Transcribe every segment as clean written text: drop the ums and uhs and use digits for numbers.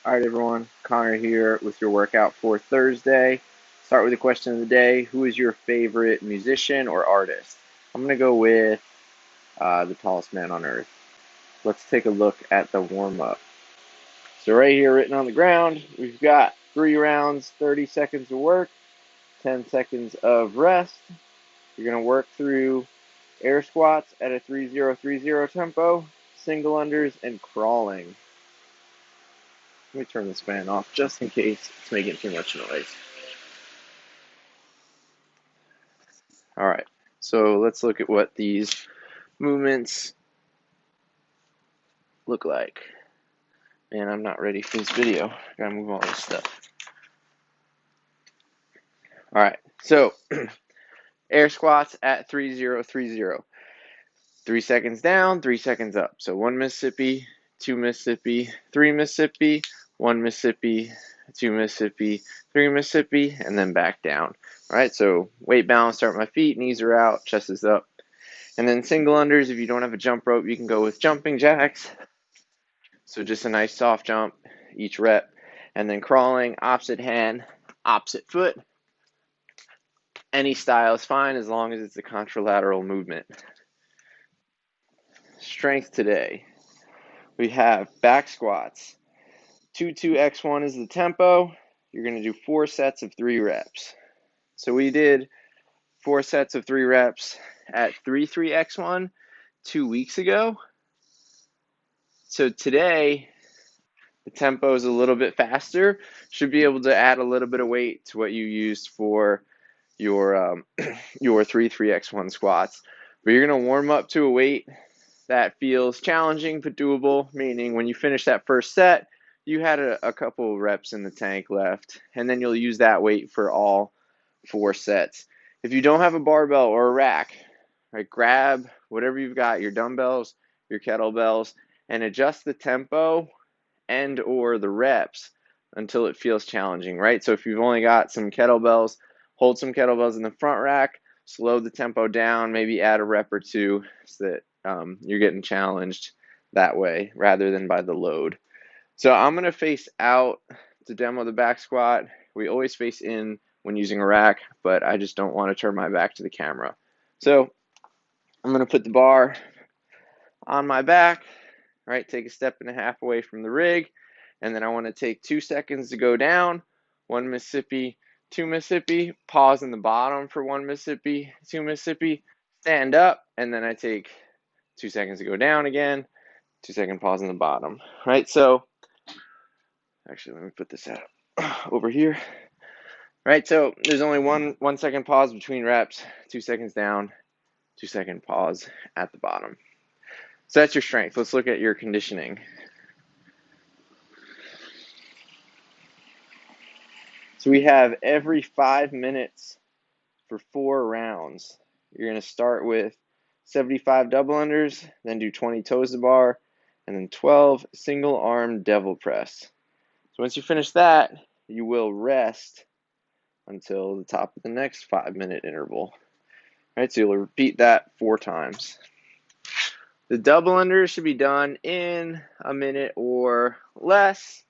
All right, everyone. Connor here with your workout for Thursday. Start with the question of the day. Who is your favorite musician or artist? I'm going to go with the tallest man on earth. Let's take a look at the warm-up. So right here written on the ground, we've got 3 rounds, 30 seconds of work, 10 seconds of rest. You're going to work through air squats at a 3030 tempo, single unders, and crawling. Let me turn this fan off just in case it's making too much noise. All right, so let's look at what these movements look like. Man, I'm not ready for this video. I gotta move all this stuff. All right, so air squats at 3030. 3 seconds down, 3 seconds up. So 1 Mississippi, 2 Mississippi, 3 Mississippi, 1 Mississippi, 2 Mississippi, 3 Mississippi, and then back down. All right, so weight balance, start with my feet, knees are out, chest is up. And then single unders, if you don't have a jump rope, you can go with jumping jacks. So just a nice soft jump each rep. And then crawling, opposite hand, opposite foot. Any style is fine as long as it's a contralateral movement. Strength today. We have back squats. 2-2-X1 is the tempo. You're going to do 4 sets of 3 reps. So we did 4 sets of 3 reps at 3-3-X1 2 weeks ago. So today, the tempo is a little bit faster. Should be able to add a little bit of weight to what you used for your 3-3-X1 squats. But you're going to warm up to a weight that feels challenging but doable, meaning when you finish that first set, you had a couple reps in the tank left, and then you'll use that weight for all 4 sets. If you don't have a barbell or a rack, right, grab whatever you've got, your dumbbells, your kettlebells, and adjust the tempo and or the reps until it feels challenging, right? So if you've only got some kettlebells, hold some kettlebells in the front rack, slow the tempo down, maybe add a rep or two so that you're getting challenged that way rather than by the load. So I'm going to face out to demo the back squat. We always face in when using a rack, but I just don't want to turn my back to the camera. So I'm going to put the bar on my back, right? Take a step and a half away from the rig, and then I want to take 2 seconds to go down. 1 Mississippi, 2 Mississippi, pause in the bottom for 1 Mississippi, 2 Mississippi, stand up, and then I take 2 seconds to go down again, 2-second pause in the bottom, right? So actually, let me put this out over here. Right, so there's only one second pause between reps, 2 seconds down, 2-second pause at the bottom. So that's your strength. Let's look at your conditioning. So we have every 5 minutes for 4 rounds. You're going to start with 75 double unders, then do 20 toes to bar, and then 12 single arm devil press. So once you finish that, you will rest until the top of the next 5-minute interval. All right, so you'll repeat that 4 times. The double unders should be done in a minute or less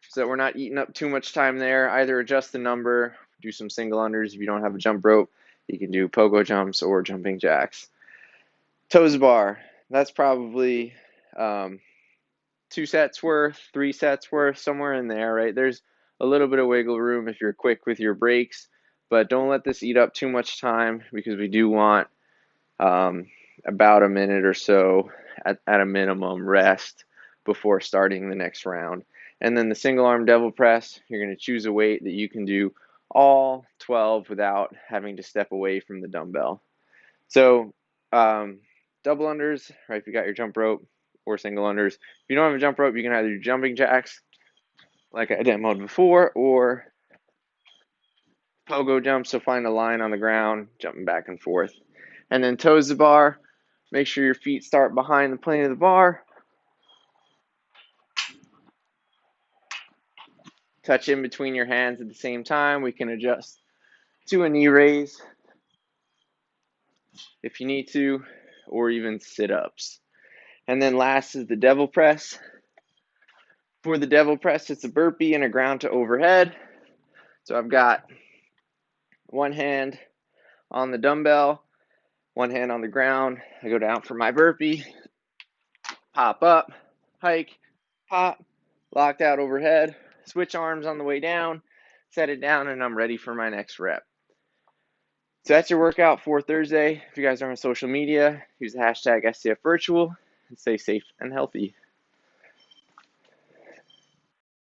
so that we're not eating up too much time there. Either adjust the number, do some single unders. If you don't have a jump rope, you can do pogo jumps or jumping jacks. Toes to bar, that's probably 2 sets worth, 3 sets worth, somewhere in there, right? There's a little bit of wiggle room if you're quick with your breaks, but don't let this eat up too much time because we do want about a minute or so at a minimum rest before starting the next round. And then the single arm devil press, you're going to choose a weight that you can do all 12 without having to step away from the dumbbell. So double unders, right, if you got your jump rope, or single unders. If you don't have a jump rope, you can either do jumping jacks like I demoed before, or pogo jumps, so find a line on the ground, jumping back and forth. And then toes to bar, make sure your feet start behind the plane of the bar. Touch in between your hands at the same time. We can adjust to a knee raise if you need to, or even sit-ups. And then last is the devil press. For the devil press, it's a burpee and a ground to overhead. So I've got one hand on the dumbbell, one hand on the ground. I go down for my burpee, pop up, hike, pop, locked out overhead, switch arms on the way down, set it down, and I'm ready for my next rep. So that's your workout for Thursday. If you guys are on social media, use the hashtag SCF Virtual and stay safe and healthy.